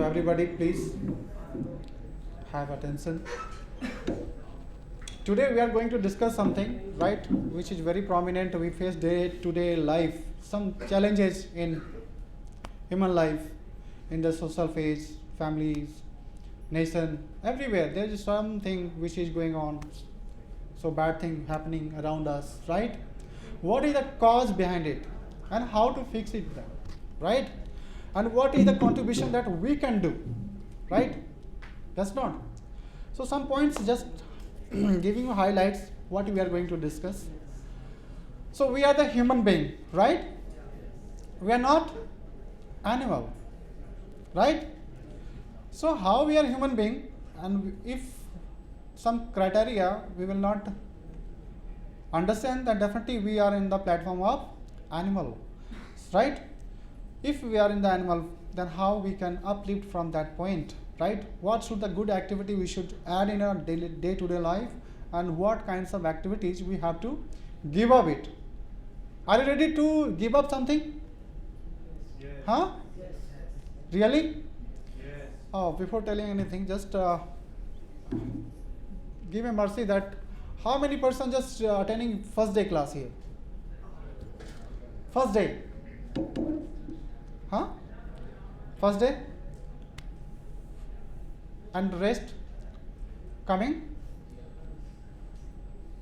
everybody, please have attention. Today we are going to discuss something, right, which is very prominent. We face day-to-day life, some challenges in human life, in the social phase, families, nation, everywhere. There is something which is going on, so bad thing happening around us, right? What is the cause behind it, and how to fix it, right? And what is the contribution that we can do, right? That's not. So some points, just giving you highlights what we are going to discuss. So we are the human being, right? We are not animal, right? So how we are human being, and if some criteria we will not understand, that definitely we are in the platform of animal, right? If we are in the animal, then how we can uplift from that point, right? What should the good activity we should add in our day-to-day life, and what kinds of activities we have to give up it. Are you ready to give up something? Yes. Huh? Yes. Really? Yes. Oh, before telling anything, just give a mercy that how many person just attending first day class here? First day? Huh? First day? And rest coming?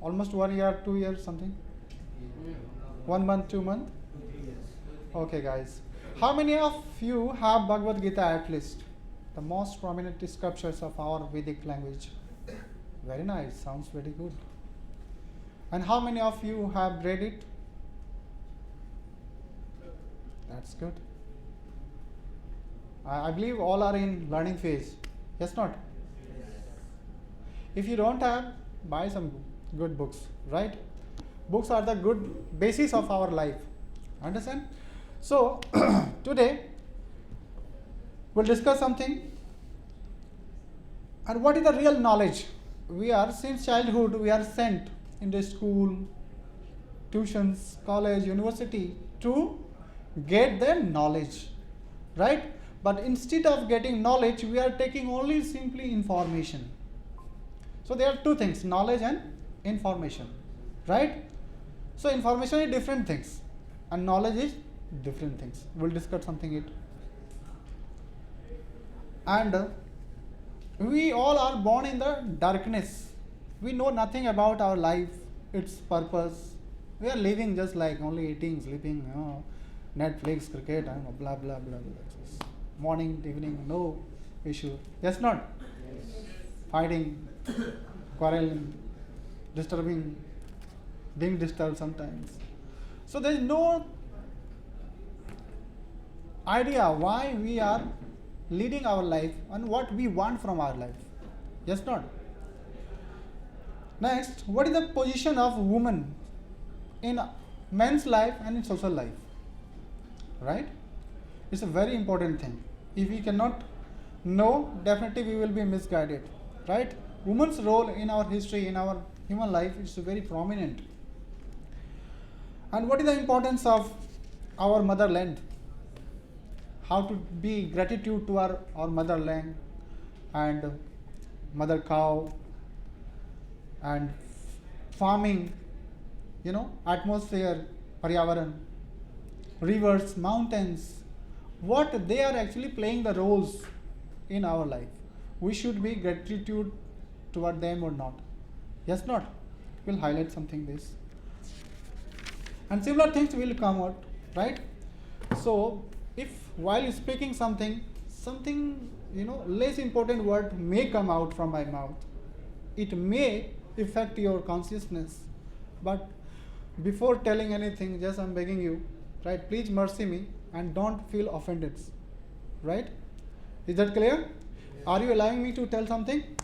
Almost 1 year, 2 years, something? 1 month, 2 months? Okay, guys. How many of you have Bhagavad Gita at least? The most prominent scriptures of our Vedic language. Very nice, sounds very good. And how many of you have read it? That's good. I believe all are in learning phase. Yes, not? If you don't have, buy some good books, right? Books are the good basis of our life. Understand? So, today we'll discuss something. And what is the real knowledge? We are, since childhood, we are sent in the school, tuitions, college, university to get the knowledge, right? But instead of getting knowledge, we are taking only simply information. So there are two things, knowledge and information, right? So information is different things and knowledge is different things. We'll discuss something it. And we all are born in the darkness. We know nothing about our life, its purpose. We are living just like only eating, sleeping, Netflix, cricket, blah, blah, blah, blah. Morning, evening, no issue. Yes, not? Yes. Fighting, quarreling, disturbing, being disturbed sometimes. So there is no idea why we are leading our life and what we want from our life. Yes, not? Next, what is the position of woman in men's life and in social life? Right? It's a very important thing. If we cannot know, definitely we will be misguided, right? Women's role in our history, in our human life is very prominent. And what is the importance of our motherland? How to be gratitude to our motherland and mother cow and farming, atmosphere, Paryavaran, rivers, mountains, what they are actually playing the roles in our life. We should be gratitude toward them or not. Yes, not? We'll highlight something this. And similar things will come out, right? So, if while speaking something, less important word may come out from my mouth. It may affect your consciousness. But before telling anything, just I'm begging you, right? Please mercy me and don't feel offended, right? Is that clear? Yes. Are you allowing me to tell something? Yes.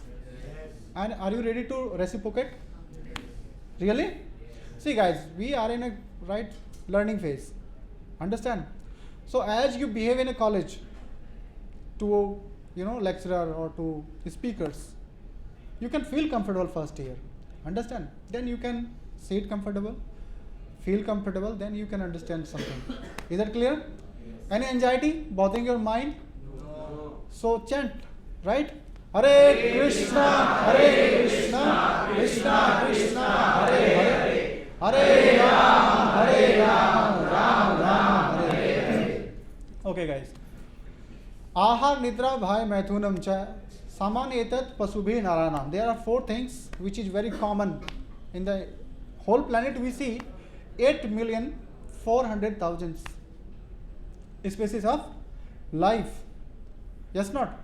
And are you ready to reciprocate? Yes. Really? Yes. See guys, we are in a learning phase. Understand? So as you behave in a college to lecturer or to speakers, you can feel comfortable first year. Understand? Then you can sit comfortable, feel comfortable, then you can understand something. Is that clear? Yes. Any anxiety bothering your mind? No. So chant, right? Hare Krishna, Krishna Krishna, Hare Hare, Hare Ram, Ram Ram, Hare Hare. Okay, guys. Ahar Nidra Bhai Maithunam Cha Samanyetat Pasubhi Naranam. There are four things which is very common in the whole planet. We see 8,400,000 species of life. Yes, not?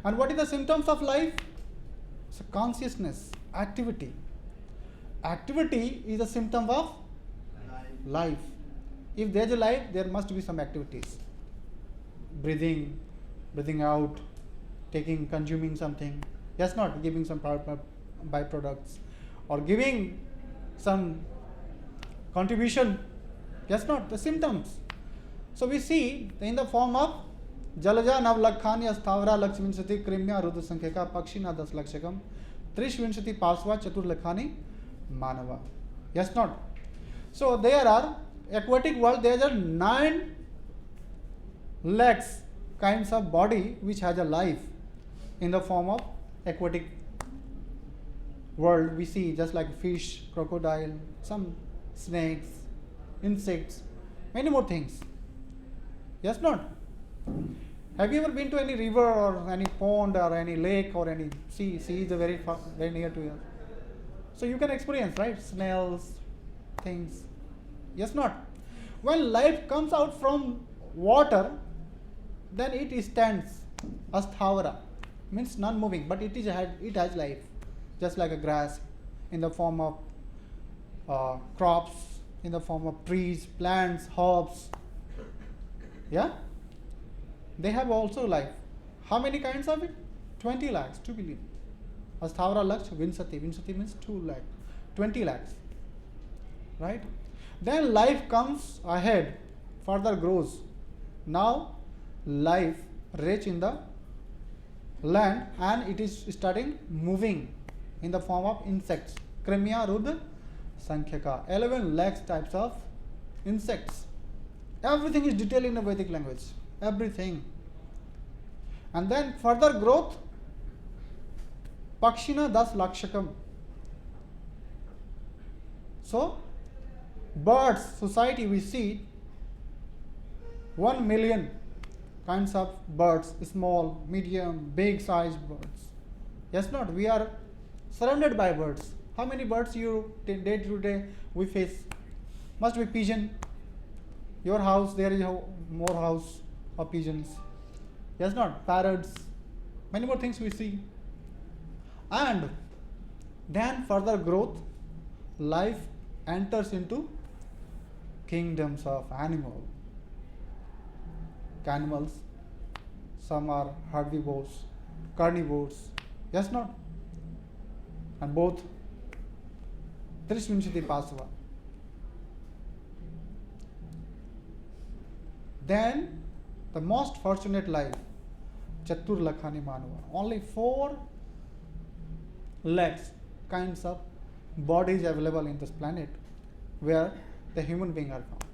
And what is the symptoms of life? So consciousness, activity. Activity is a symptom of life. If there is a life, there must be some activities. Breathing, breathing out, taking, consuming something. Yes, not? Giving some byproducts or giving some contribution. Yes, not? The symptoms. So we see in the form of Jalaja Navlakhani Asthavra Lakshminsati Krimya Rudra Sankheka Pakshina Das Lakshakam Trishvinshati Paswa Chatur Lakhani Manava. Yes, not? So there are aquatic world, there are 9 lakhs kinds of body which has a life in the form of aquatic world. We see just like fish, crocodile, some snakes, insects, many more things. Yes, not? Have you ever been to any river or any pond or any lake or any sea? Sea is very far, very near to you. So you can experience, right? Snails, things. Yes, not? When life comes out from water, then it stands asthavara, means non-moving, but it has life, just like a grass, in the form of crops, in the form of trees, plants, herbs. Yeah? They have also life. How many kinds of it? 20 lakhs, 2 billion. Asthavara laksh vinsati. Vinsati means 2 lakh. 20 lakhs. Right? Then life comes ahead, further grows. Now life reach in the land and it is starting moving in the form of insects. Krimya Rudra Sankheka. 11 lakhs types of insects. Everything is detailed in the Vedic language. Everything. And then further growth, Pakshina Das Lakshakam. So, birds, society, we see 1 million kinds of birds, small, medium, big sized birds. Yes, not? We are surrounded by birds. How many birds you day to day we face? Must be pigeon. Your house, there is more house of pigeons. Yes, not? Parrots. Many more things we see. And then further growth, life enters into kingdoms of animals. Some are herbivores, carnivores. Yes, not? And both Trishvinshati Pasva. Then the most fortunate life, Chatur Lakhani Manava. Only 4 lakhs kinds of bodies available in this planet where the human beings are found.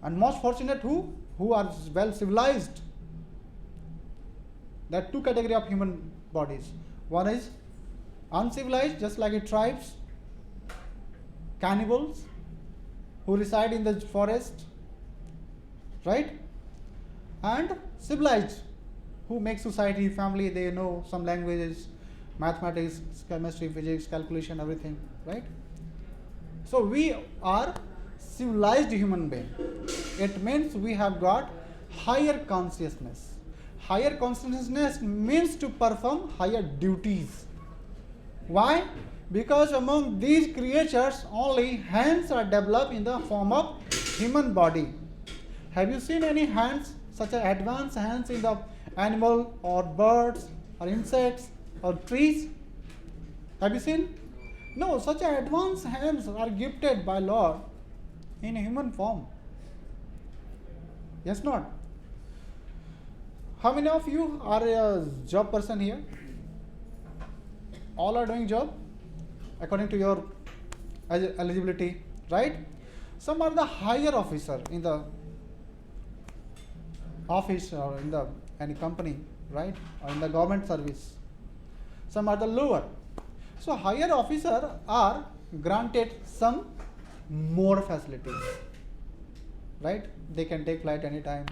And most fortunate who? Who are well civilized. There are 2 categories of human bodies. One is uncivilized, just like tribes, cannibals who reside in the forest, right? And civilized who make society, family, they know some languages, mathematics, chemistry, physics, calculation, everything, right? So we are civilized human being. It means we have got higher consciousness. Higher consciousness means to perform higher duties. Why? Because among these creatures only hands are developed in the form of human body. Have you seen any hands, such as advanced hands in the animal or birds or insects or trees? Have you seen? No, such advanced hands are gifted by Lord in human form. Yes, not? How many of you are a job person here? All are doing job according to your eligibility, right? Some are the higher officer in the office or in the any company, right? Or in the government service. Some are the lower. So higher officer are granted some more facilities, right? They can take flight anytime.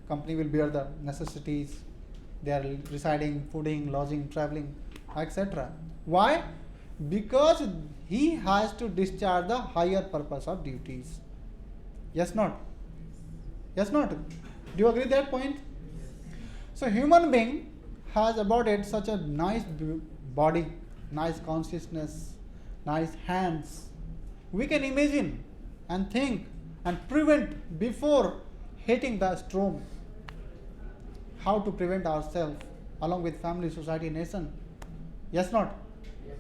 Company will bear the necessities. They are residing, fooding, lodging, traveling, etc. Why? Because he has to discharge the higher purpose of duties. Yes, not? Yes, not? Do you agree that point? So human being has embodied such a nice body, nice consciousness, nice hands. We can imagine and think and prevent before hitting the storm. How to prevent ourselves along with family, society, nation. Yes, not? Yes.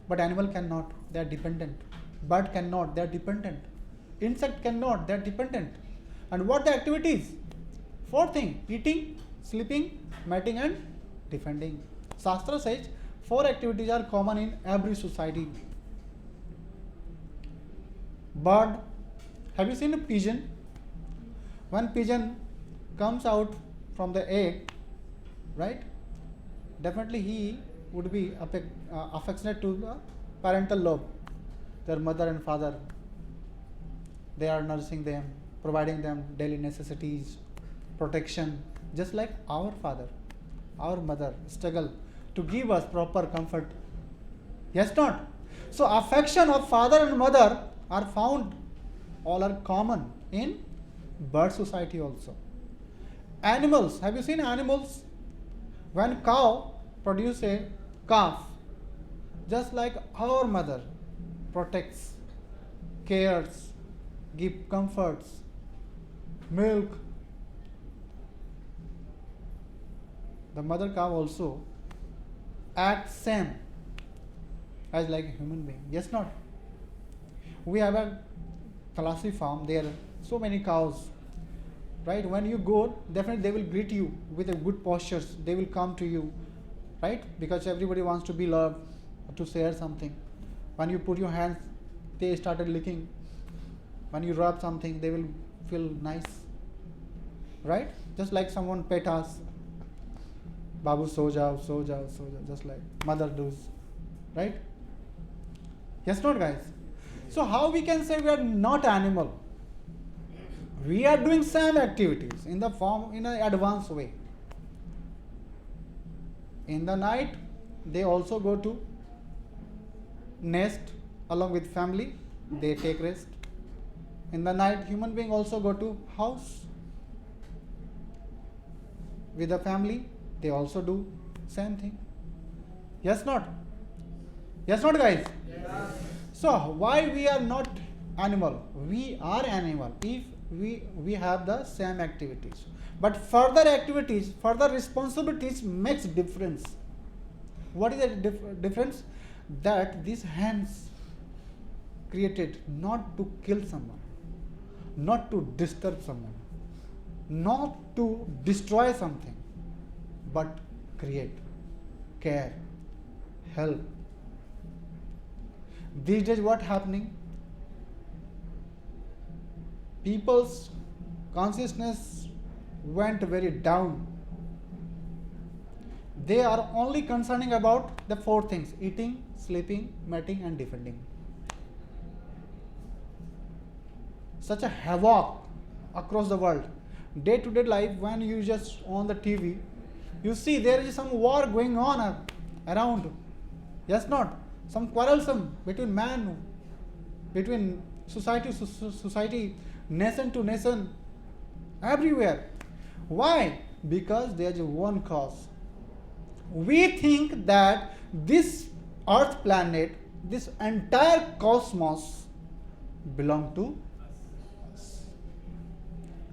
But animal cannot, they are dependent. Bird cannot, they are dependent. Insect cannot, they are dependent. And what the activities? 4 things: eating, sleeping, mating and defending. Shastra says 4 activities are common in every society. Bird, have you seen a pigeon? When pigeon comes out from the egg, right? Definitely he would be affectionate to the parental love, their mother and father. They are nursing them, providing them daily necessities, protection, just like our father, our mother struggle to give us proper comfort. Yes, not? So affection of father and mother are found, all are common in bird society also. Animals, have you seen animals? When cow produce a calf, just like our mother protects, cares, give comforts, milk, the mother cow also acts same as like a human being. Yes, not? We have a classy farm, there are so many cows, right? When you go, definitely they will greet you with a good postures. They will come to you, right? Because everybody wants to be loved, to share something. When you put your hands, they started licking. When you rub something, they will feel nice, right? Just like someone pet us. Babu, so jao, so jao, so jao, just like mother does, right? Yes, not, guys? So how we can say we are not animal? We are doing same activities in the form, in an advanced way. In the night, they also go to nest along with family. They take rest. In the night, human being also go to house with the family. They also do same thing. Yes, not? Yes, not, guys? Yes. So why we are not animal? We are animal if we have the same activities. But further activities, further responsibilities makes difference. What is the difference? That these hands created not to kill someone, not to disturb someone, not to destroy something, but create, care, help. These days what happening? People's consciousness went very down. They are only concerning about the 4 things: eating, sleeping, mating and defending. Such a havoc across the world. Day to day life, when you just on the TV, you see there is some war going on around. Yes, not? Some quarrelsome between man, between society to society, nation to nation, everywhere. Why? Because there is one cause. We think that this earth planet, this entire cosmos belong to us.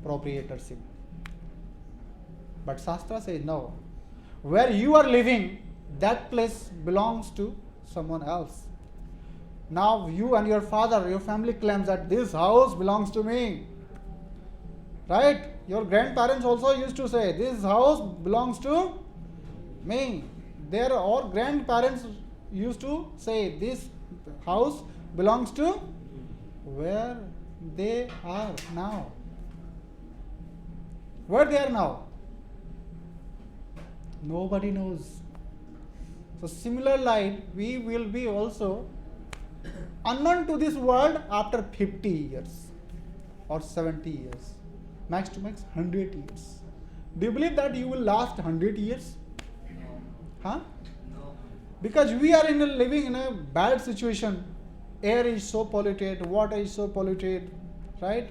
Proprietorship. But Shastra says no. Where you are living, that place belongs to someone else. Now you and your father, your family claims that this house belongs to me. Right? Your grandparents also used to say, this house belongs to me. Their all grandparents used to say, this house belongs to where they are now. Where they are now? Nobody knows. So similar like we will be also unknown to this world after 50 years or 70 years, max to max 100 years. Do you believe that you will last 100 years? Huh? Because we are living in a bad situation. Air is so polluted, water is so polluted, right?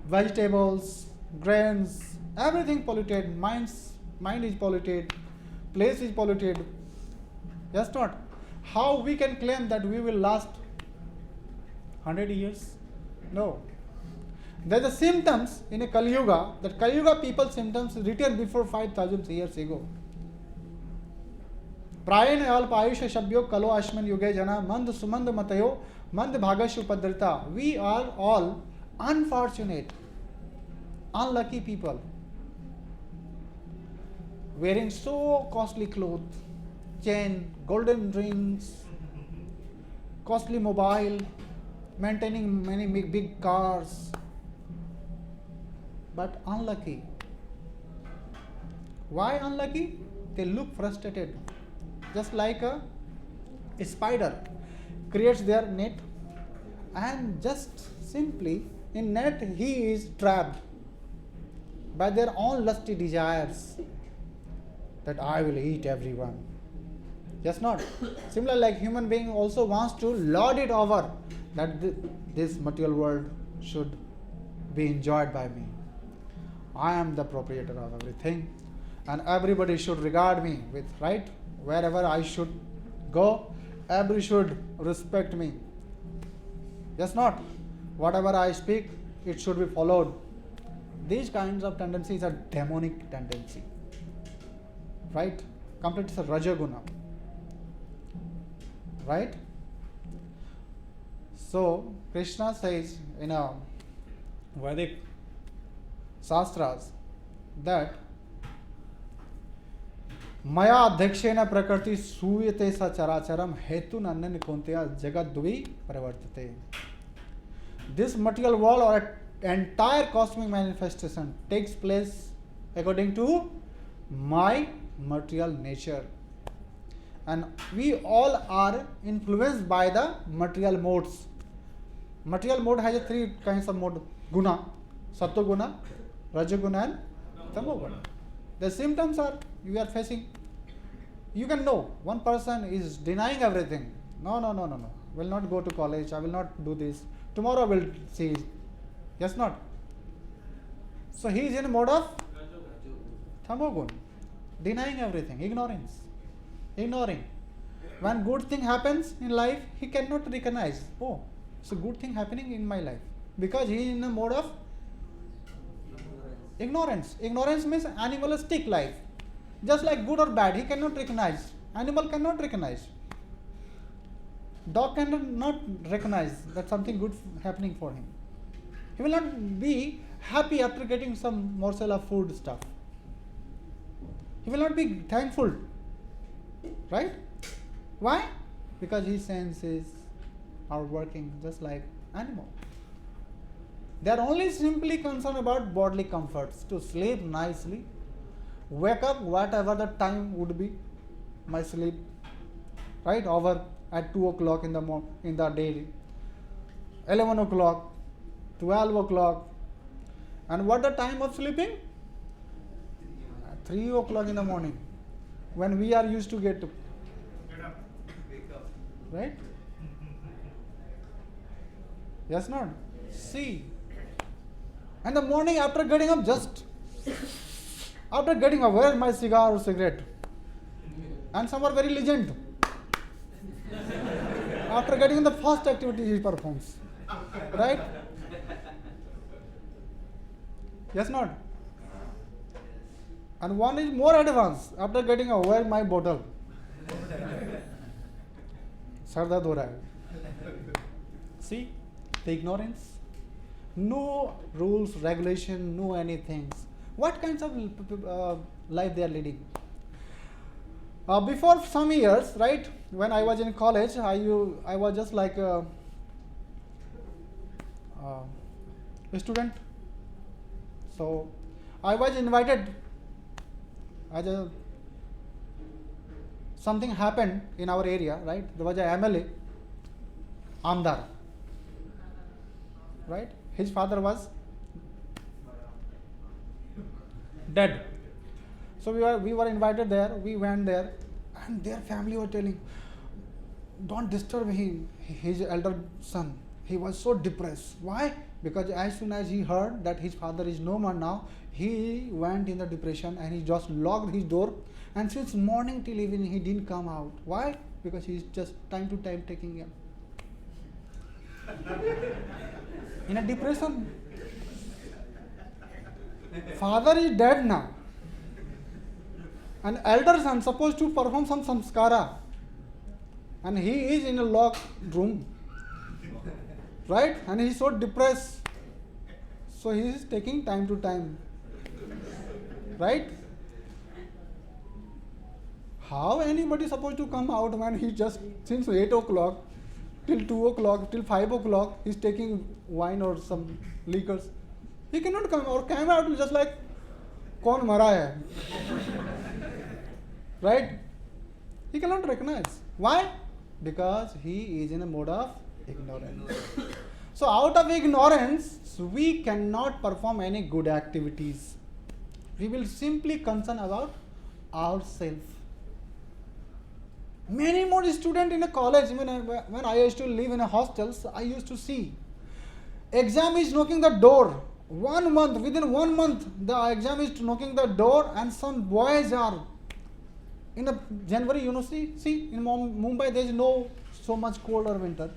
Vegetables, grains, everything polluted. Mind is polluted, place is polluted. Yes, not. How we can claim that we will last 100 years? No. There are the symptoms in a Kali Yuga, that Kali Yuga people symptoms written before 5,000 years ago. प्रायेण अल्प आयुष्य शब्यो कलो अश्मन युगे जना मंद सुमंद मतयो मंद भागश उपद्रता. We are all unfortunate, unlucky people, wearing so costly clothes, chain, golden rings, costly mobile, maintaining many big cars, but unlucky. Why unlucky? They look frustrated. Just like a spider creates their net, and just simply in net he is trapped by their own lusty desires that I will eat everyone. Just not. Similar like human being also wants to lord it over, that this material world should be enjoyed by me. I am the proprietor of everything, and everybody should regard me with right. Wherever I should go, everybody should respect me. Yes, not. Whatever I speak, it should be followed. These kinds of tendencies are demonic tendency. Right? Complete is a Rajaguna. Right? So, Krishna says in a Vedic Shastras that मया अध्यक्षेन प्रकृति सूयते सचराचरम हेतु नन्नन कुंतया जगत द्वि परिवर्तते. This material world or entire cosmic manifestation takes place according to my material nature, and we all are influenced by the material modes. Material mode has three kinds of mode: guna, sattva guna, rajaguna, and tamo guna. The symptoms are you are facing. You can know one person is denying everything. No. Will not go to college. I will not do this. Tomorrow will see. Yes, not. So he is in a mode of tamogun, denying everything, ignoring. When good thing happens in life, he cannot recognize. Oh, it's a good thing happening in my life, because he is in a mode of ignorance. Ignorance means animalistic life. Just like good or bad, he cannot recognize. Animal cannot recognize. Dog cannot recognize that something good happening for him. He will not be happy after getting some morsel of food stuff. He will not be thankful. Right? Why? Because his senses are working just like animal. They are only simply concerned about bodily comforts, to sleep nicely, wake up whatever the time would be, my sleep, right, over at 2 o'clock in the day, 11 o'clock, 12 o'clock, and what the time of sleeping? At 3 o'clock in the morning, when we are used to get up, right? Yes, not? See. And the morning after getting up, where is my cigar or cigarette? And some are very legend. After getting the first activity he performs. Right? Yes, not? And one is more advanced. After getting a where is my bottle? Sarda Dora. See? The ignorance. No rules, regulation, no anything. What kinds of life they are leading? Before some years, right, when I was in college, I was just like a student. So I was invited as a something happened in our area, right? There was a MLA, Amdar, right? His father was dead. So we were invited there. We went there, and their family were telling, "Don't disturb him, his elder son. He was so depressed. Why? Because as soon as he heard that his father is no more now, he went in the depression and he just locked his door. And since morning till evening, he didn't come out. Why? Because he's just time to time taking him in a depression. Father is dead now. An elder son supposed to perform some samskara, and he is in a locked room, right? And he is so depressed. So he is taking time to time, right? How anybody supposed to come out when he just since 8 o'clock till 2 o'clock till 5 o'clock he's taking wine or some liquors? He cannot come or came out just like कौन मरा है, right? He cannot recognize. Why? Because he is in a mode of ignorance. So out of ignorance, we cannot perform any good activities. We will simply concern about ourselves. Many more students in a college, when I used to live in a hostels, I used to see exam is knocking the door. 1 month, within 1 month, the exam is knocking the door, and some boys are in the January, see in Mumbai there is no so much cold or winter,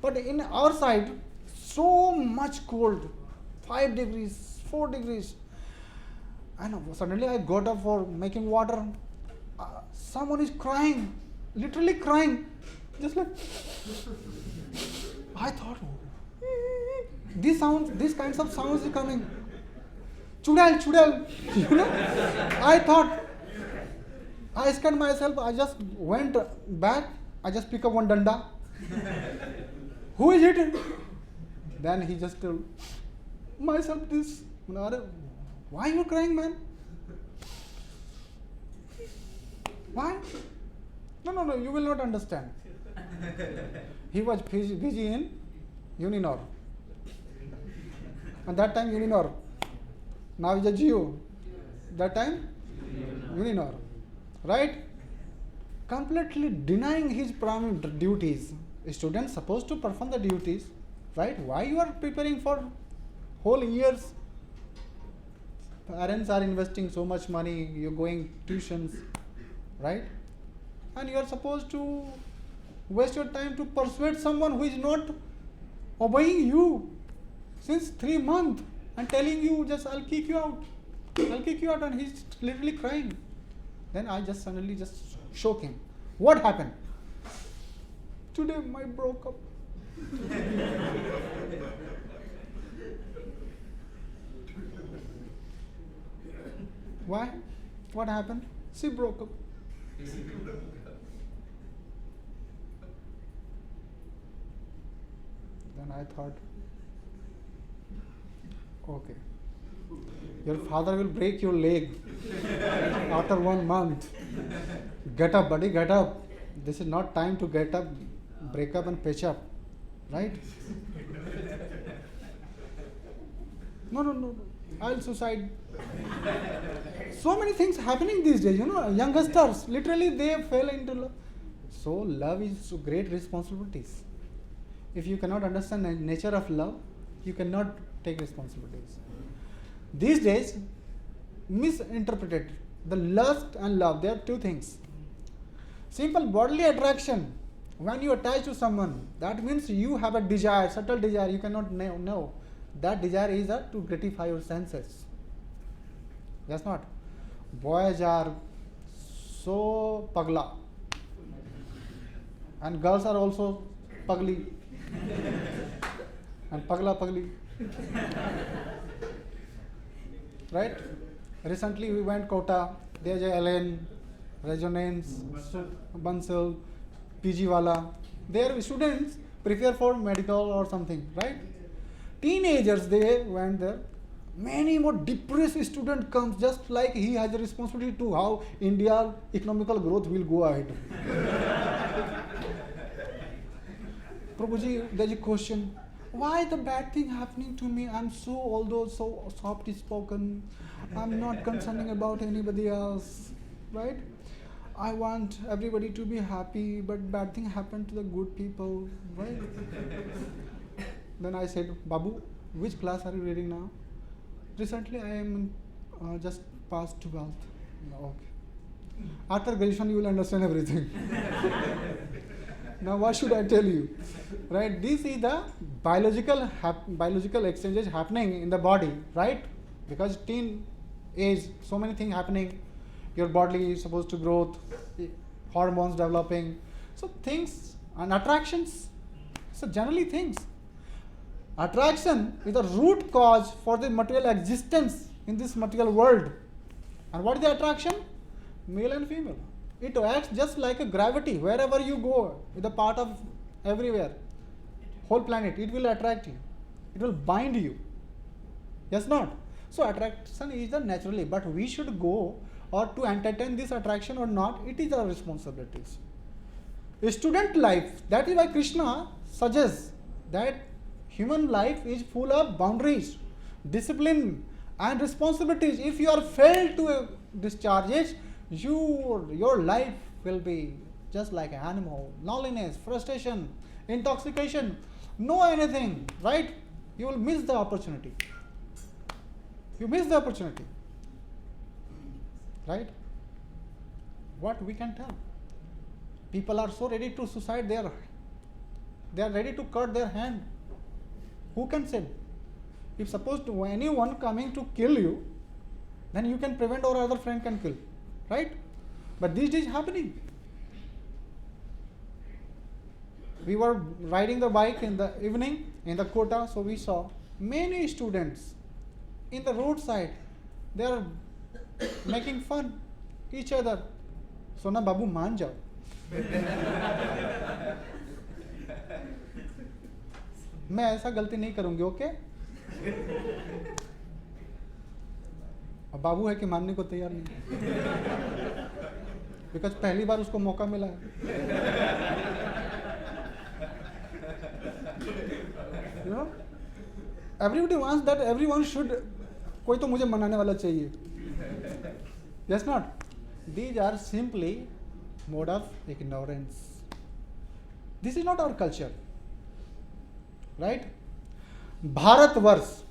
but in our side so much cold, 5 degrees, 4 degrees, and suddenly I got up for making water. Someone is crying, literally crying, just like I thought, these kinds of sounds are coming. Chudal, I thought, I scared myself. I just went back. I just pick up one danda. Who is it? Then he just told myself this. Why you crying, man? Why? No. You will not understand. He was busy in Uninor. At that time Uninor. Now is a Geo. That time Uninor. Right? Completely denying his duties. A student supposed to perform the duties, right? Why you are preparing for whole years? Parents are investing so much money, you're going tuitions, right? And you are supposed to waste your time to persuade someone who is not obeying you since 3 months and telling you just I'll kick you out, and he's literally crying. Then I just suddenly just shook him. What happened? Today my broke up. Why? What happened? She broke up. Then I thought, okay, your father will break your leg after 1 month. Get up, buddy, get up. This is not time to get up, break up and patch up, right? No. I'll suicide. So many things happening these days, youngsters, literally they fell into love. So love is so great responsibilities. If you cannot understand the nature of love, you cannot take responsibilities. These days, misinterpreted. The lust and love, they are two things. Simple bodily attraction. When you attach to someone, that means you have a desire, subtle desire, you cannot know. That desire is to gratify your senses. That's not. Boys are so pagla. And girls are also pagli. And pagli. Right? Recently we went Kota. There's a LN, Resonance, Bansal, PG Wala. Their students prepare for medical or something, right? Teenagers, they went there. Many more depressed student comes, just like he has a responsibility to how India economical growth will go ahead. Prabhuji, there's a question. Why the bad thing happening to me? I'm so, although so soft spoken, I'm not concerning about anybody else, right? I want everybody to be happy, but bad thing happened to the good people, right? Then I said, Babu, which class are you reading now? Recently I am just past 12th. No, okay. After graduation you will understand everything. Now what should I tell you? Right? This is the biological exchanges happening in the body, right? Because teen age, so many things happening. Your body is supposed to grow, hormones developing. So things and attractions. So generally things. Attraction is the root cause for the material existence in this material world. And what is the attraction? Male and female. It acts just like a gravity. Wherever you go, it's a part of everywhere. Whole planet, it will attract you. It will bind you. Yes, not? So attraction is the naturally, but we should go or to entertain this attraction or not, it is our responsibilities. A student life, that is why Krishna suggests that human life is full of boundaries, discipline and responsibilities. If you are failed to discharge it, your life will be just like an animal. Loneliness, frustration, intoxication, no anything, right? You will miss the opportunity. You miss the opportunity. Right? What we can tell? People are so ready to suicide, they are ready to cut their hand. Who can say? If suppose to anyone coming to kill you, then you can prevent or other friend can kill. Right? But these days happening. We were riding the bike in the evening in the Kota, so we saw many students in the roadside. They are making fun each other. So na babu मान जाओ. मैं ऐसा गलती नहीं करूंगी, okay? अब बाबू है कि मानने को तैयार नहीं, बिकॉज पहली बार उसको मौका मिला है. You know, everybody wants that everyone should. कोई तो मुझे मनाने वाला चाहिए. Yes, not. These are simply mode of ignorance. This is not our culture. Right? Bharatvarsh.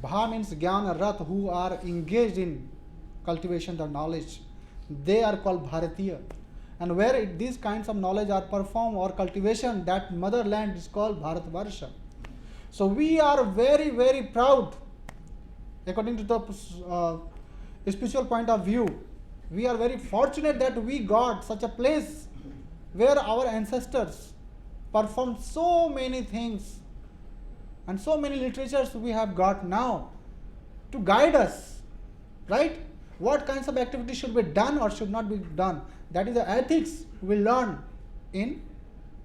Bha means Jnana Rath, who are engaged in cultivation of knowledge. They are called Bharatiya. And where these kinds of knowledge are performed or cultivation, that motherland is called Bharatvarsha. So we are very, very proud, according to the spiritual point of view. We are very fortunate that we got such a place where our ancestors performed so many things and so many literatures we have got now to guide us, right? What kinds of activities should be done or should not be done. That is the ethics we learn in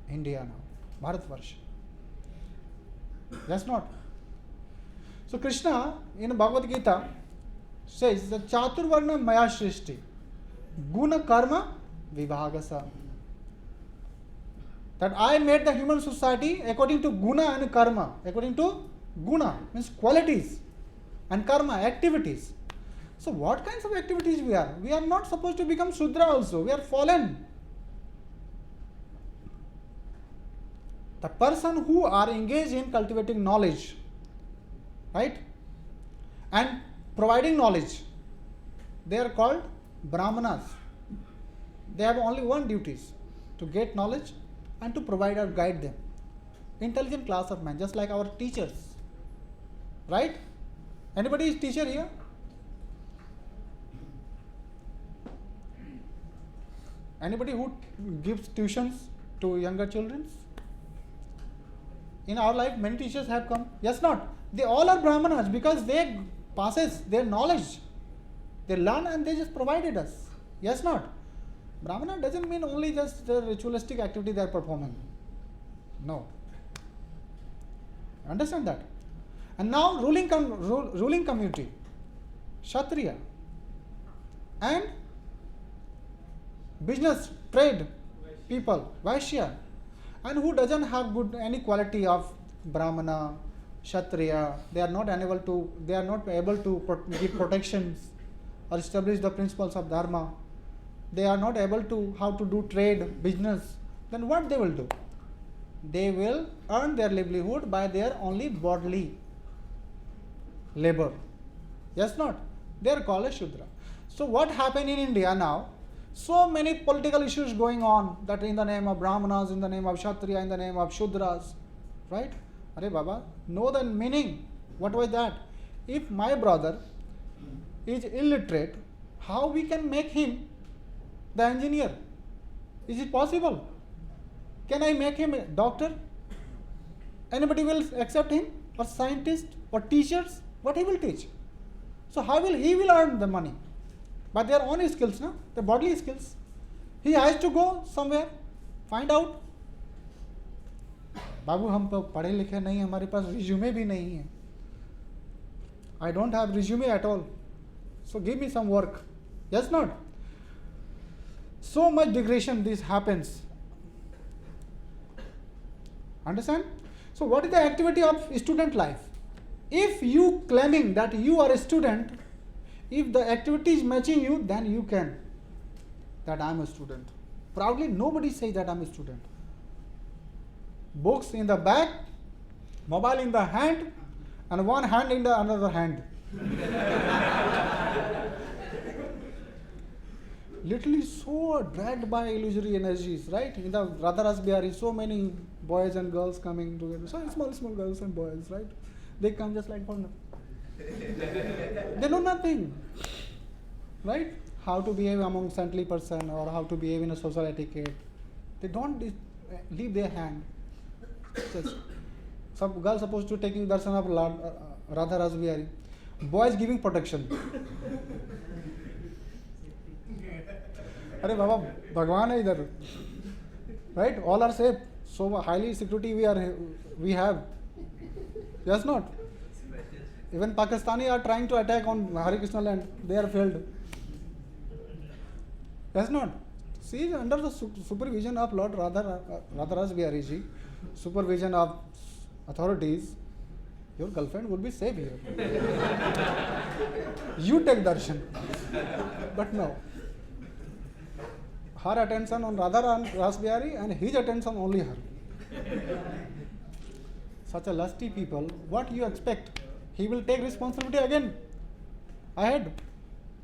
India now, Bharatvarsha. That's not. So Krishna in Bhagavad Gita says the Chaturvarna Maya Shrishti Guna Karma Vibhagasa. That I made the human society according to Guna and Karma. According to Guna means qualities and Karma activities. So what kinds of activities we are? We are not supposed to become Shudra also. We are fallen. The person who are engaged in cultivating knowledge, right, and providing knowledge, they are called Brahmanas. They have only one duties, to get knowledge and to provide or guide them. Intelligent class of man, just like our teachers, right? Anybody is teacher here? Anybody who gives tuitions to younger children? In our life, many teachers have come. Yes, not. They all are Brahmanas because they passes their knowledge. They learn and they just provided us. Yes, not. Brahmana doesn't mean only just the ritualistic activity they are performing. No. Understand that. And now ruling community, Kshatriya, and business, trade people, Vaishya, and who doesn't have good any quality of Brahmana, Kshatriya, they are not able to give protections or establish the principles of dharma. They are not able to how to do trade, business. Then what they will do? They will earn their livelihood by their only bodily labor. Yes, not? They are called as Shudra. So what happened in India now? So many political issues going on that in the name of Brahmanas, in the name of Kshatriya, in the name of Shudras, right? Are Baba, know the meaning. What was that? If my brother is illiterate, how we can make him the engineer? Is it possible? Can I make him a doctor? Anybody will accept him? Or scientist? Or teachers? What he will teach? So how will he earn the money? By their own skills, no? The bodily skills. He has to go somewhere, find out. बाबू हम तो पढ़े लिखे नहीं, हमारे पास resume भी नहीं है. I don't have resume at all. So give me some work. Yes, not? So much degradation this happens. Understand? So what is the activity of student life? If you claiming that you are a student, if the activity is matching you, then you can. That I am a student. Proudly nobody says that I am a student. Books in the bag, mobile in the hand, and one hand in the another hand. Literally so dragged by illusory energies, right? In the Radharas Bihari, so many boys and girls coming together. So small girls and boys, right? They come just like for nothing. They know nothing, right? How to behave among saintly person or how to behave in a social etiquette. They don't leave their hand. Just some girl supposed to taking darshan of Radha Rasbihari. Boys giving protection. अरे बाबा भगवान है इधर, right? All are safe. So highly security we have. Yes, not? Even Pakistani are trying to attack on Hare Krishna land. They are failed. Yes, not? See, under the supervision of Lord Radharas Bihari Ji, supervision of authorities, your girlfriend will be safe here. You take darshan. But no. Her attention on Radha Ras Bihari and his attention only her. Such a lusty people, what you expect? He will take responsibility again ahead.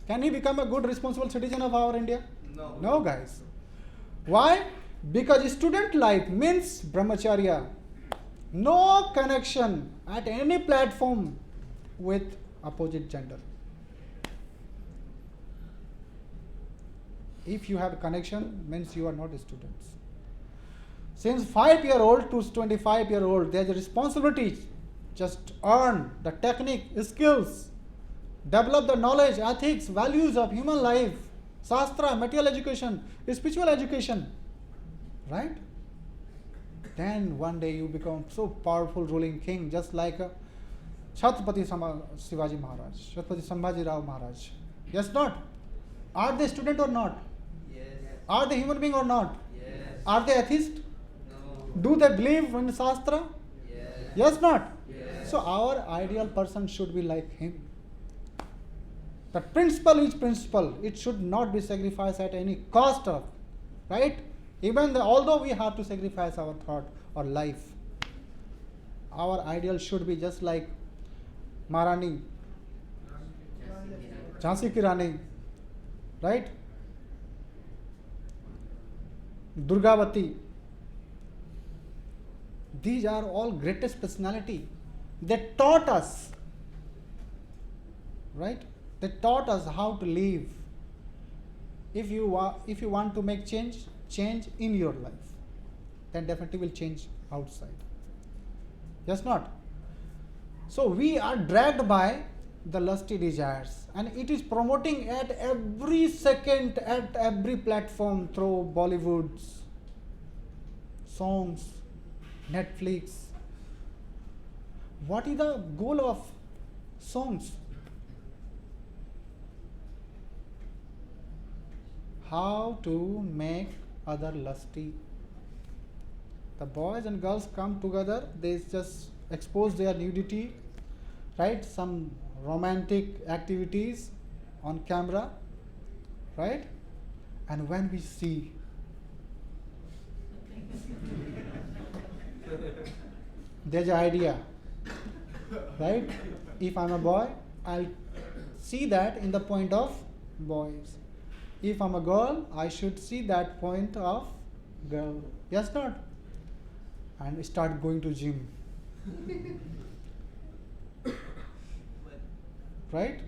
Can he become a good responsible citizen of our India? No. No, guys. Why? Because student life means brahmacharya. No connection at any platform with opposite gender. If you have connection, means you are not students. Since 5-year-old to 25-year-old, there is a responsibility. Just earn the technique, skills, develop the knowledge, ethics, values of human life, shastra, material education, spiritual education, right? Then one day you become so powerful ruling king, just like Chhatrapati Shivaji Maharaj, Chhatrapati Sambhaji Rao Maharaj. Yes, not? Are they student or not? Yes. Are they human being or not? Yes. Are they atheist? No. Do they believe in shastra? Yes. Yes, not? Yes. So our ideal person should be like him. The principle is principle. It should not be sacrificed at any cost of, right? Although we have to sacrifice our thought or life, our ideal should be just like Maharani, Jhansi ki Rani, right? Durgavati. These are all greatest personality. They taught us, right? They taught us how to live. If you want to make change in your life, then definitely will change outside. Yes, not? So we are dragged by the lusty desires, and it is promoting at every second, at every platform through Bollywoods, songs, Netflix, What is the goal of songs? How to make other lusty. The boys and girls come together, they just expose their nudity, right? Some romantic activities on camera, right? And when we see, there's an idea, right? If I'm a boy, I'll see that in the point of boys. If I'm a girl, I should see that point of girl. Yes, not? And start going to gym. Right?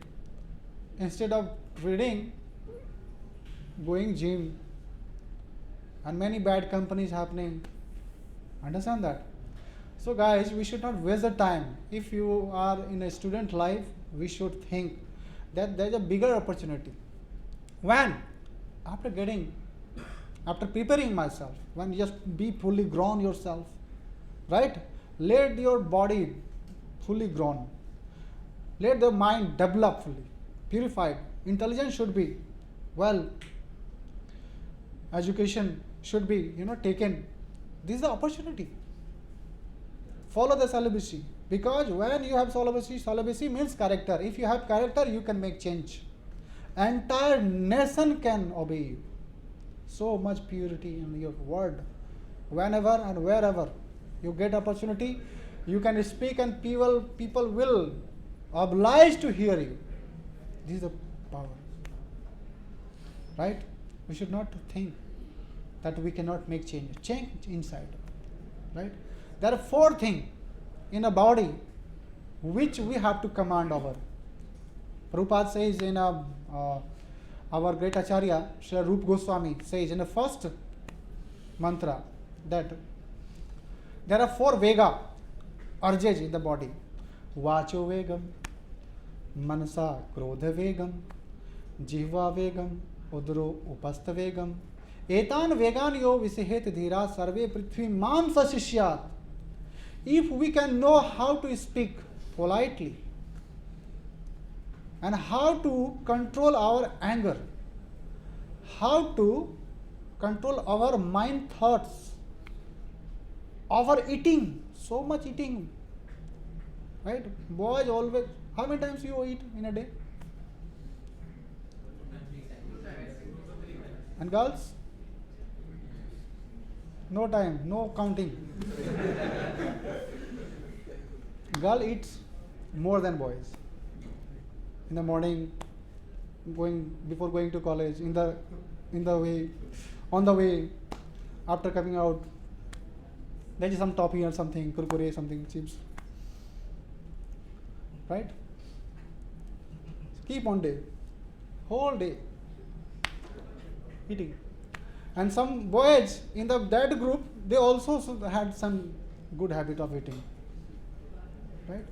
Instead of reading, going gym. And many bad companies happening. Understand that? So guys, we should not waste the time. If you are in a student life, we should think that there is a bigger opportunity. When? After preparing myself, when you just be fully grown yourself, right? Let your body fully grown. Let the mind develop fully, purified. Intelligence should be well. Education should be, taken. This is the opportunity. Follow the celibacy. Because when you have celibacy means character. If you have character, you can make change. Entire nation can obey you. So much purity in your word. Whenever and wherever you get opportunity, you can speak and people will oblige to hear you. This is the power. Right? We should not think that we cannot make change. Change inside. Right? There are 4 things in a body which we have to command over. Prabhupada says in our great Acharya, Srila Rupa Goswami says in the first mantra that there are 4 Vega urges in the body. Vacho Vegam, Manasa Krodha Vegam, Jihva Vegam, Udro Upastha Vegam. Etan Vegan yo visehet dhira sarve prithvi mam sashishyat. If we can know how to speak politely and how to control our anger, how to control our mind thoughts, our eating, so much eating, right? Boys always, how many times you eat in a day? And girls? No time, no counting. Girl eats more than boys. In the morning, before going to college, in the way, on the way, after coming out, there is some topping or something, kurkure, something, chips. Right? Keep on day, whole day, eating. And some boys in that group, they also had some good habit of eating. Right?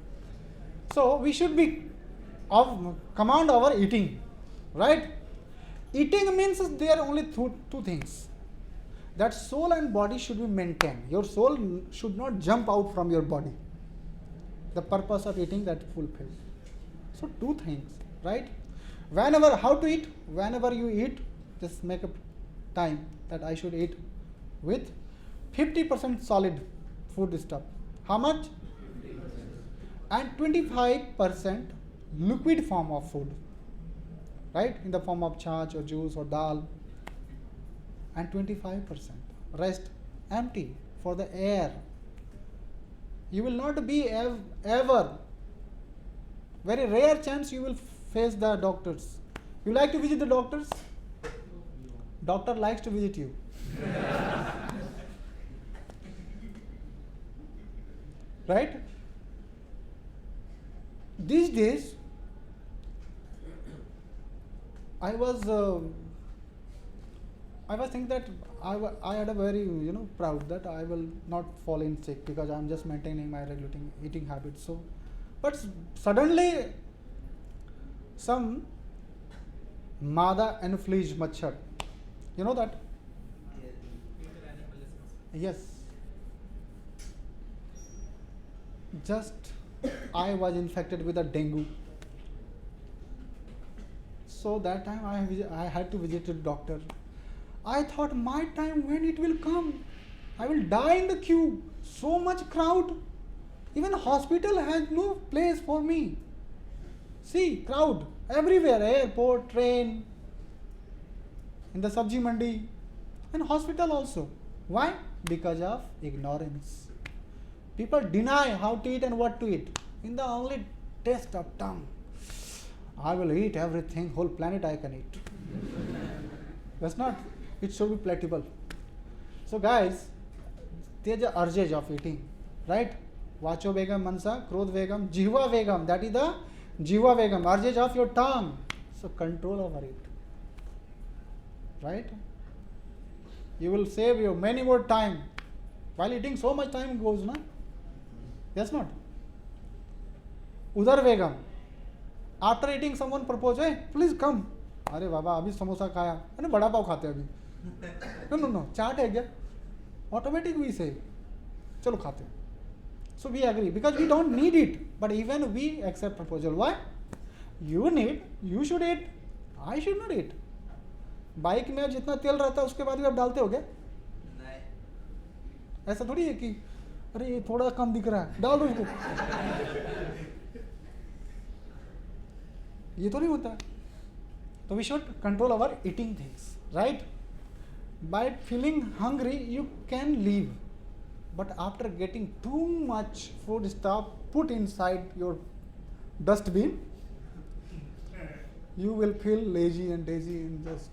So we should be command over eating. Right? Eating means there are only two things. That soul and body should be maintained. Your soul should not jump out from your body. The purpose of eating that fulfilled. So 2 things. Right? How to eat? Whenever you eat, just make a time that I should eat with 50% solid food stuff. How much? 50%. And 25% liquid form of food. Right? In the form of chach or juice or dal. And 25% rest empty for the air. You will not be ever, very rare chance you will face the doctors. You like to visit the doctors? Doctor likes to visit you. Right? These days, I was thinking that I had a very proud that I will not fall in sick because I am just maintaining my regular eating habits. So, but suddenly some Mada anopheles machhar, you know that? Yes. Just I was infected with a dengue. So that time I had to visit the doctor. I thought my time when it will come. I will die in the queue. So much crowd. Even hospital has no place for me. See, crowd everywhere, airport, train, in the sabji mandi, and hospital also. Why? Because of ignorance. People deny how to eat and what to eat. In the only taste of tongue. I will eat everything, whole planet I can eat. That's not. It should be palatable. So guys, there's the urges of eating, right? Vacho vegam mansa, krodh vegam, jihva vegam. That is the jihva vegam, urges of your tongue. So control over it, right? You will save you many more time. While eating, so much time goes, na? Yes, not. Udar vegam. After eating, someone propose, hey, please come. अरे बाबा अभी समोसा खाया अरे बड़ा पाव खाते अभी no चाट है क्या automatic we say चलो खाते so we agree because we don't need it but even we accept proposal why you need you should eat I should not eat bike में जितना तेल रहता है उसके बाद भी आप डालते हो क्या ऐसा थोड़ी है कि अरे ये थोड़ा कम दिख रहा है डाल दो उसको ये तो नहीं होता है So we should control our eating things, right? By feeling hungry, you can leave. But after getting too much food stuff put inside your dustbin, you will feel lazy and daisy and just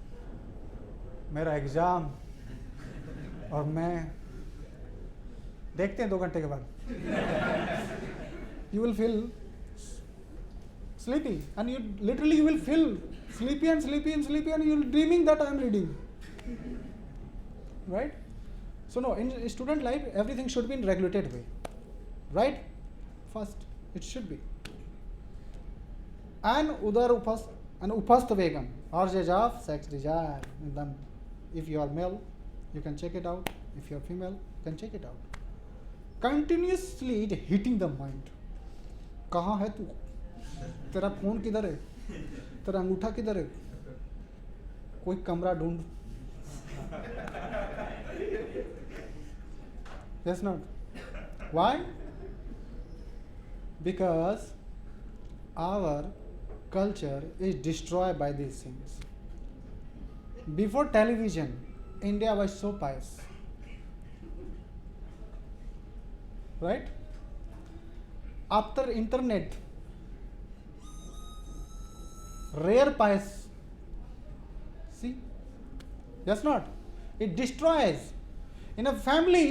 मेरा exam और मैं देखते हैं 2 घंटे के बाद you will feel sleepy and you will feel sleepy and you're dreaming that I am reading. Right? So no, in student life, everything should be in regulated way. Right? First, it should be. And udar upast and upast vegam, urges of sex desire. And then, if you are male, you can check it out. If you are female, you can check it out. Continuously hitting the mind. कहाँ है तू? तेरा phone किधर है? तेरा अंगूठा किधर है कोई कमरा ढूंढ yes not why because our culture is destroyed by these things before television India was so pious right after internet rare pious see yes not it destroys in a family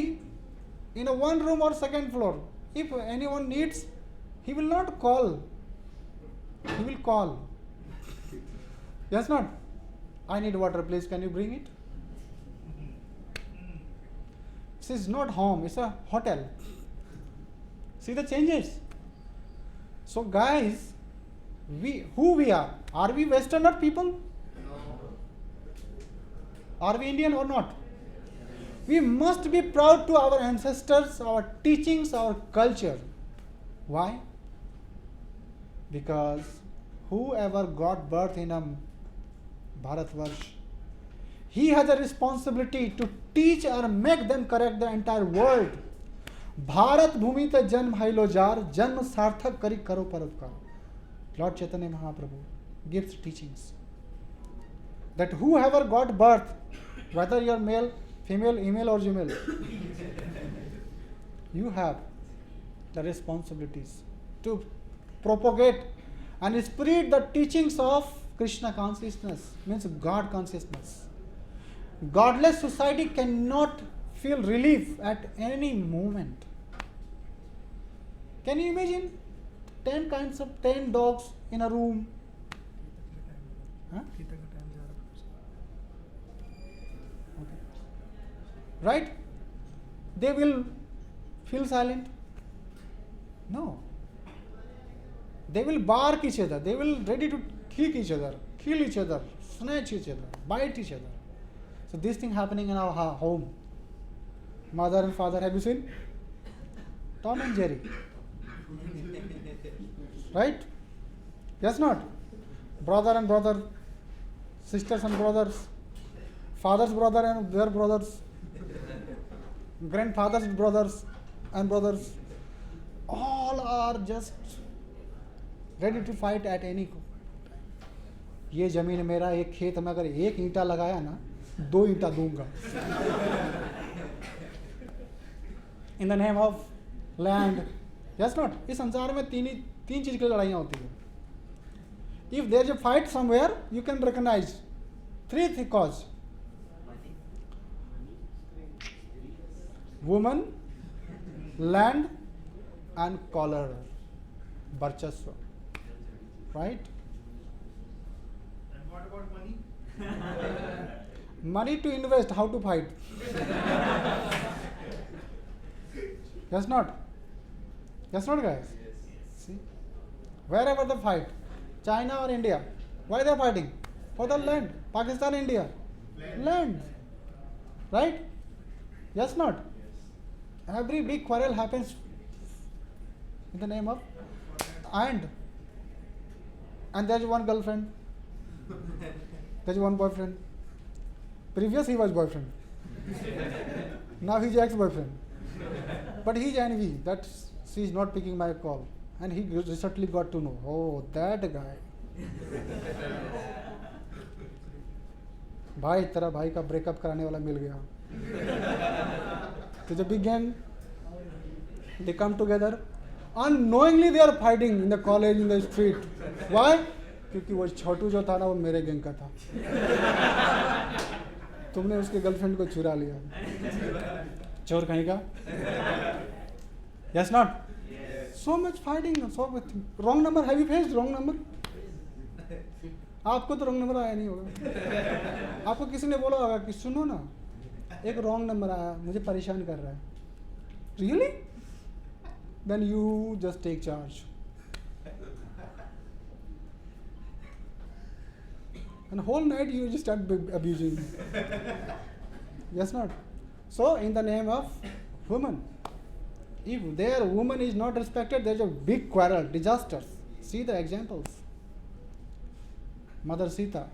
in a one room or second floor if anyone needs he will not call he will call yes not I need water please can you bring it this is not home it's a hotel see the changes so guys who we are we Westerner people? No. Are we Indian or not? We must be proud to our ancestors, our teachings, our culture. Why? Because whoever got birth in a Bharatvarsh, he has a responsibility to teach or make them correct the entire world. Bharat भूमि ते जन्म hello jar जन्म सार्थक करी करो परोपकार Lord Chaitanya Mahaprabhu gives teachings that whoever got birth, whether you are male, female, email or Gmail, you have the responsibilities to propagate and spread the teachings of Krishna consciousness, means God consciousness. Godless society cannot feel relief at any moment. Can you imagine? 10 dogs in a room. Huh? Okay. Right? They will feel silent? No. They will bark each other. They will ready to kick each other, kill each other, snatch each other, bite each other. So this thing happening in our home. Mother and father, have you seen? Tom and Jerry. Right? Yes, not? Brother and brother, sisters and brothers, father's brother and their brothers, grandfather's brothers and brothers, all are just ready to fight at any time. ये जमीन मेरा, एक खेत में अगर एक ईंटा लगाया ना, 2 ईंटा दूंगा. In the name of land. Yes, not? इस संसार में तीन चीज की लड़ाइयाँ होती है. If there is a fight somewhere, you can recognize 3 cause. Woman, land, and color, barchaswa. Right? And what about money? Money to invest, how to fight? Yes, not? Yes, not, guys? See? Wherever the fight, China or India, why they are fighting? For the land. Pakistan, India. Land. Right? Yes, not? Every big quarrel happens in the name of and there's one girlfriend, there's one boyfriend. Previous he was boyfriend. Now he's ex-boyfriend. But he's envy that she's not picking my call. And he recently got to know, oh, that guy. भाई तेरा भाई का breakup कराने वाला मिल गया. So the big gang, they come together. Unknowingly they are fighting in the college, in the street. Why? क्योंकि वो छोटू जो था ना वो मेरे गैंग का था. तुमने उसके गर्लफ्रेंड को चुरा लिया. चोर कहीं का. Yes, not? Yes. So much fighting, so much. Wrong number. Have you faced wrong number? आपको तो रॉन्ग नंबर आया नहीं होगा. आपको किसी ने बोला होगा कि सुनो ना, एक रॉन्ग नंबर आया, मुझे परेशान कर रहा है. Really? Then you just take charge. And whole night you just start abusing. Yes, not? So, in the name of woman, if their woman is not respected, there is a big quarrel, disasters. See the examples. Mother Sita,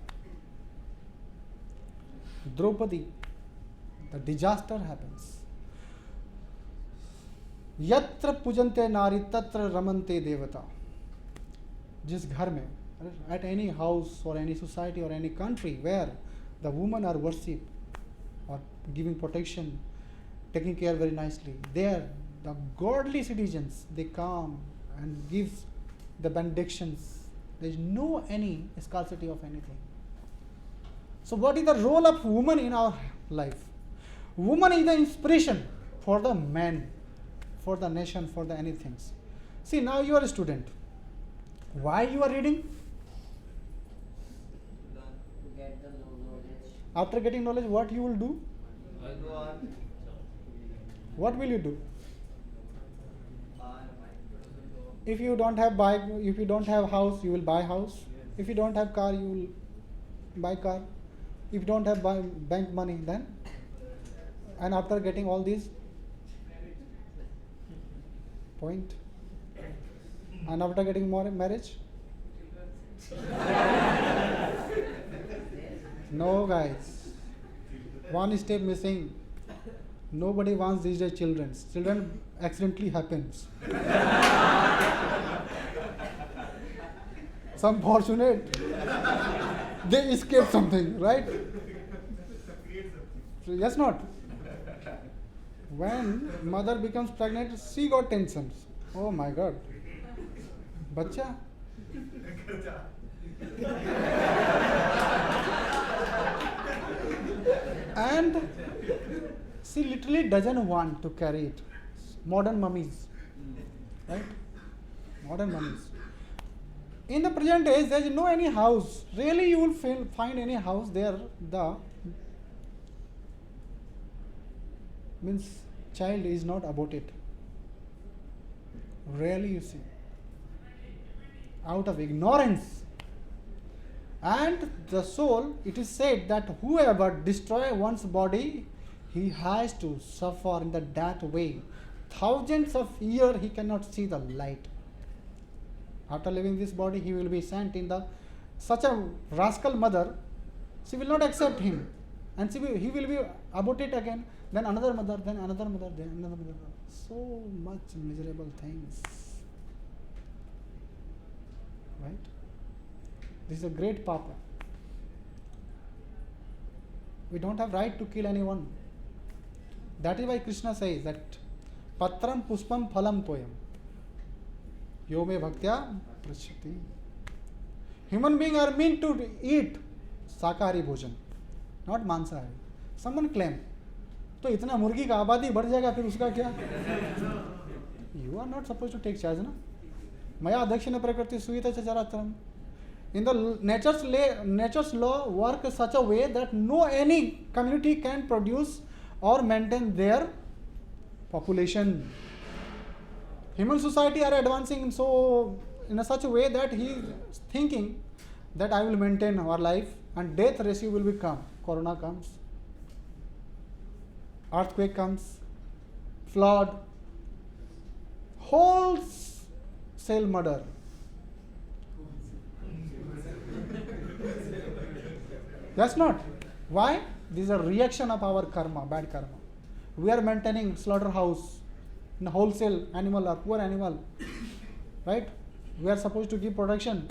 Draupadi, the disaster happens. यत्र पूजन्ते नारी तत्र रमन्ते देवता. जिस घर में, at any house or any society or any country where the women are worshipped or giving protection, taking care very nicely, there the godly citizens, they come and give the benedictions. There is no any scarcity of anything. So what is the role of woman in our life? Woman is the inspiration for the man, for the nation, for the anything. See, now you are a student. Why you are reading? To get the knowledge. After getting knowledge, what you will do? Go on. What will you do? If you don't have bike, if you don't have house, you will buy house. If you don't have car, you will buy car. If you don't have bank money, then? And after getting all these, point. And after getting more marriage? No, guys. One step missing. Nobody wants these days children. Children accidentally happens. Some fortunate, they escape something, right? So, yes, not? When mother becomes pregnant, she got tensions. Oh my God. Bacha? And she literally doesn't want to carry it. Modern mummies. Right? Modern mummies. In the present age, there is no any house. Really, you will find any house there. The means child is not aborted. Rarely you see. Out of ignorance. And the soul, it is said that whoever destroy one's body, he has to suffer in the that way thousands of years he cannot see the light. After leaving this body, he will be sent in the such a rascal mother. She will not accept him, and he will be aborted again. Then another mother, then another mother, then another mother. So much miserable things, right? This is a great papa. We don't have right to kill anyone. That is why Krishna says that patram puspam phalam toyam yo me bhaktya prachyati. Human beings are meant to eat शाकाहारी भोजन, not मांसाहारी. Someone claim तो इतना मुर्गी का आबादी बढ़ जाएगा फिर उसका क्या? You are not suppose to take charge ना. मया दक्षिण प्रकृति सुविधा चराचरम. In the nature's law work such a way that no any community can produce or maintain their population. Human society are advancing so in a such a way that he is thinking that I will maintain our life and death ratio will become. Corona comes, earthquake comes, flood, wholesale murder. That's not. Why? This is a reaction of our karma, bad karma. We are maintaining slaughterhouse, in wholesale animal or poor animal, right? We are supposed to give protection.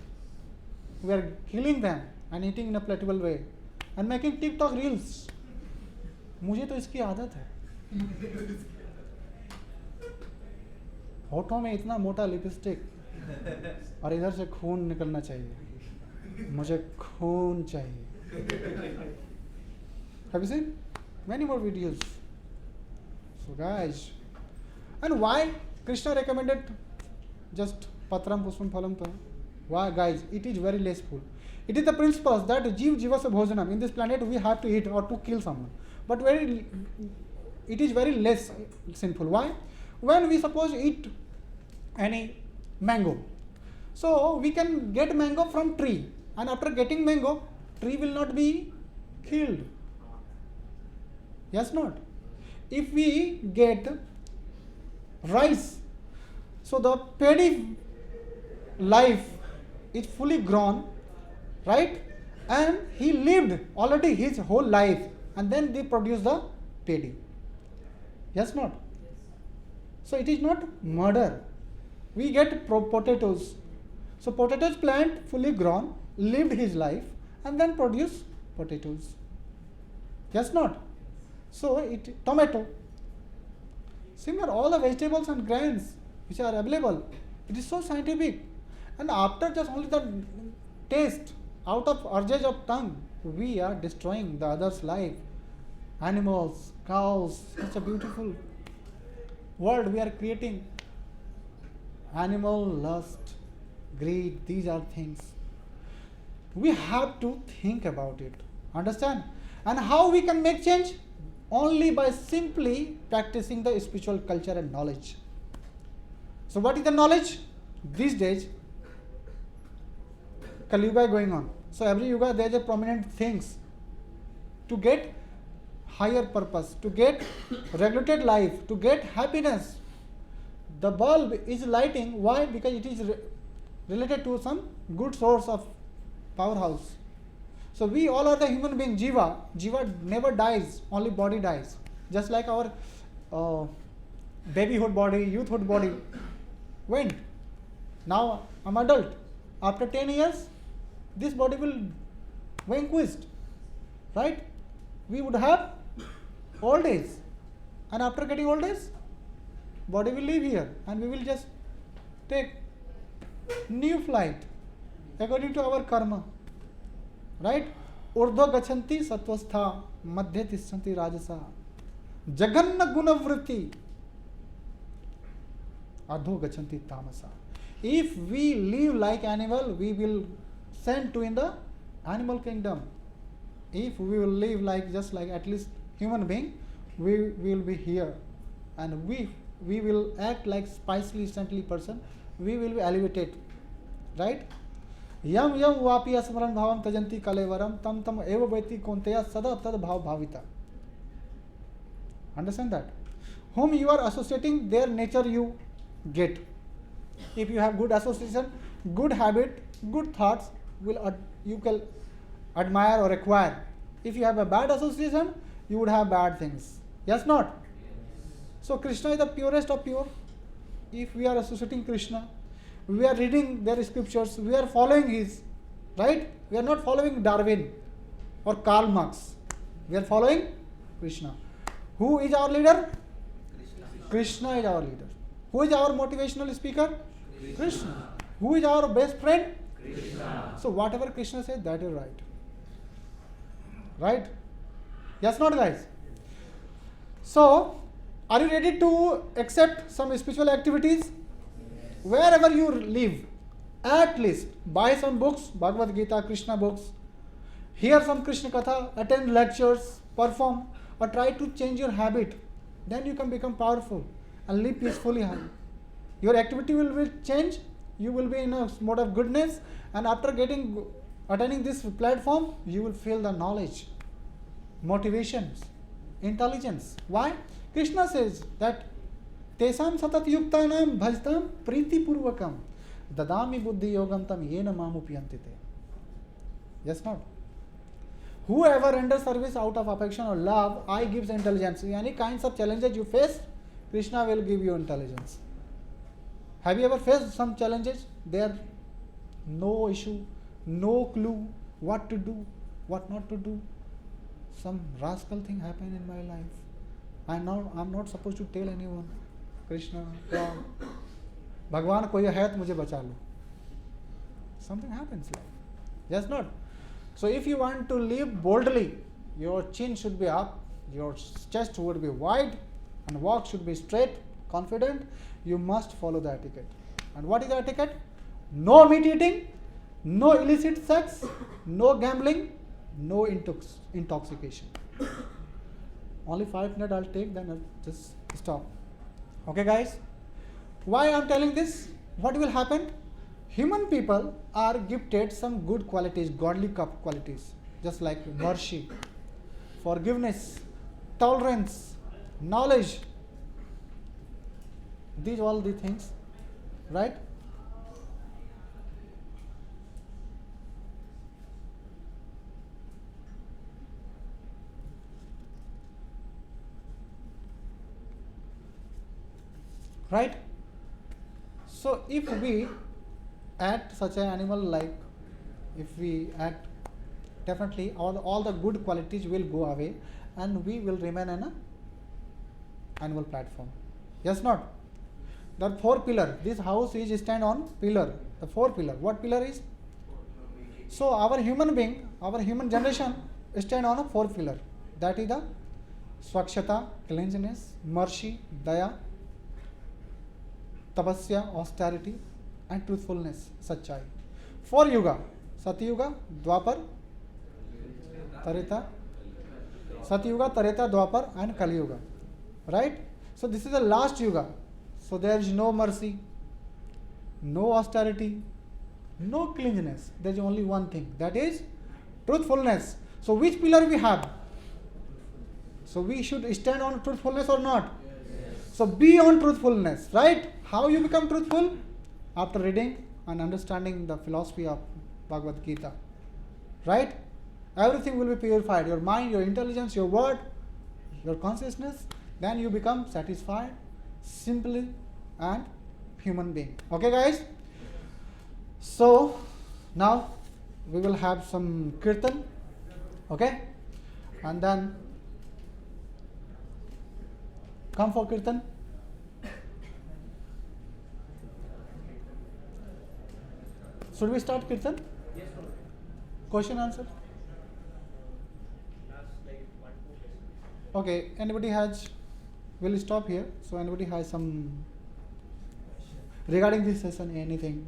We are killing them and eating in a palatable way and making TikTok reels. मुझे तो इसकी आदत है. होठों में इतना मोटा lipstick और इधर से खून निकलना चाहिए. मुझे खून चाहिए. Have you seen many more videos? So guys, and why Krishna recommended just patram puspam phalam to? Why guys? It is very lessful. It is the principle that jiv jivasya bhojanam. In this planet we have to eat or to kill someone, but it is very less sinful. Why? When we suppose eat any mango, so we can get mango from tree, and after getting mango, tree will not be killed. Yes, not. If we get rice, so the paddy life is fully grown, right? And he lived already his whole life, and then they produce the paddy. Yes, not. So it is not murder. We get potatoes. So potatoes plant fully grown, lived his life, and then produce potatoes. Yes, not. So tomato. Similar, all the vegetables and grains which are available. It is so scientific. And after just only the taste, out of urges of tongue, we are destroying the other's life. Animals, cows, such a beautiful world we are creating. Animal lust, greed, these are things. We have to think about it. Understand? And how we can make change? Only by simply practicing the spiritual culture and knowledge. So what is the knowledge? These days, Kali Yuga is going on. So every Yuga there is a prominent things to get higher purpose, to get regulated life, to get happiness. The bulb is lighting. Why? Because it is related to some good source of powerhouse. So we all are the human being, jiva. Jiva never dies, only body dies. Just like our babyhood body, youthhood body went. Now I'm adult. After 10 years, this body will vanquished, right? We would have old age, and after getting old age, body will leave here, and we will just take new flight according to our karma. Right? Urdhva gachanti satvastha madhya tishanti rajasa jaganna gunavritti adho gachanti tamasa. If we live like animal, we will send to in the animal kingdom. If we will live like just like at least human being, we will be here, and we will act like spicely saintly person. We will be elevated, right? यम यम वापी स्मरण भावम तजंती कलेवरम तम तम एव वैति कौन्तेय सदा तद भाव भाविता. Understand that? Whom you are associating, their nature you get. If you have good association, good habit, good thoughts, you can admire or acquire. If you have a bad association, you would have bad things. Yes, not? So Krishna is the purest of pure. If we are associating Krishna, we are reading their scriptures, we are following his, right? We are not following Darwin or Karl Marx. We are following Krishna. Who is our leader? Krishna is our leader. Who is our motivational speaker? Krishna. Who is our best friend? Krishna. So whatever Krishna says, that is right. Right? Yes, not guys? So, are you ready to accept some spiritual activities? Wherever you live, at least buy some books, Bhagavad Gita, Krishna books, hear some Krishna Katha, attend lectures, perform, or try to change your habit. Then you can become powerful and live peacefully. Your activity will change, you will be in a mode of goodness, and after attending this platform, you will feel the knowledge, motivations, intelligence. Why? Krishna says that Tesam satat yuktanam bhajtam priti purvakam dadami buddhi yogam tam yena mamupyantite. Yes, not? Whoever renders service out of affection or love, I gives intelligence. Any kinds of challenges you face, Krishna will give you intelligence. Have you ever faced some challenges? There, no issue, no clue what to do, what not to do. Some rascal thing happened in my life. I'm not supposed to tell anyone. Krishna, God, Bhagwan koi hai to mujhe bacha lo. Something happens like. Yes, not? So if you want to live boldly, your chin should be up, your chest would be wide, and walk should be straight, confident. You must follow the etiquette. And what is the etiquette? No meat eating, no illicit sex, no gambling, no intoxication. Only 5 minutes I'll take, then I'll just stop. Okay, guys? Why I'm telling this? What will happen? Human people are gifted some good qualities, godly qualities, just like mercy, forgiveness, tolerance, knowledge. These all the things, right? Right? So if we act such an animal like, if we act, definitely all the good qualities will go away and we will remain on an animal platform. Yes, not? The 4 pillar, this house is stand on pillar, the 4 pillar. What pillar is? So our human being, our human generation stand on a 4 pillar. That is the swakshata, cleanliness, mercy, daya, tapasya, austerity, and truthfulness, sachai. 4 yuga, Satyuga, Dwapar, Treta, Satyuga, Treta, Dwapar, and Kali Yuga. Right? So this is the last yuga. So there is no mercy, no austerity, no cleanliness. There is only one thing, that is truthfulness. So which pillar we have? So we should stand on truthfulness or not? Yes. So be on truthfulness, right? How you become truthful? After reading and understanding the philosophy of Bhagavad Gita, right? Everything will be purified. Your mind, your intelligence, your word, your consciousness. Then you become satisfied, simply, and human being. Okay, guys? So now we will have some kirtan, okay? And then come for kirtan. Should we start kirtan? Yes, sir. Question answer? Last like 1-2 questions. Okay, anybody has, we'll stop here. So anybody has some, regarding this session, anything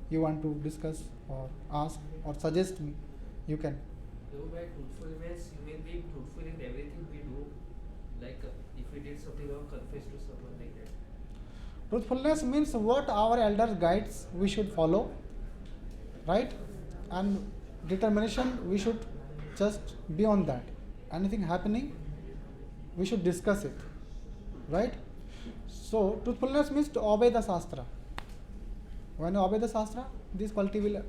you want to discuss or ask or suggest me, you can. So by truthfulness, you will be truthful in everything we do. Like if we did something wrong, confess to someone like that. Truthfulness means what our elders guides we should follow, right? And determination, we should just be on that. Anything happening, we should discuss it. right? So truthfulness means to obey the Shastra. When you obey the Shastra, this quality will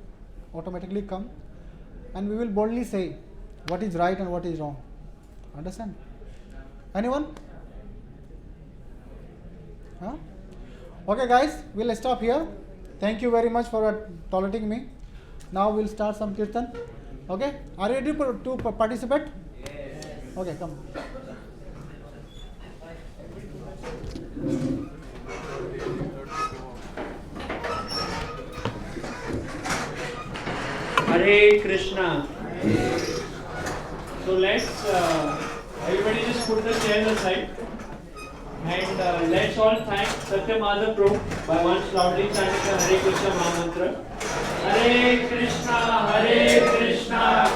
automatically come, and we will boldly say what is right and what is wrong. Understand? Anyone? Huh? Okay, guys, we'll stop here. Thank you very much for tolerating me. Now we'll start some kirtan. Okay, are you ready to participate? Yes. Okay, come. Hare Krishna. So let's everybody just put the chairs aside, and let's all thank Satya Madhav Prabhu by once loudly chanting the Hare Krishna Maha Mantra. Hare Krishna, Hare Krishna,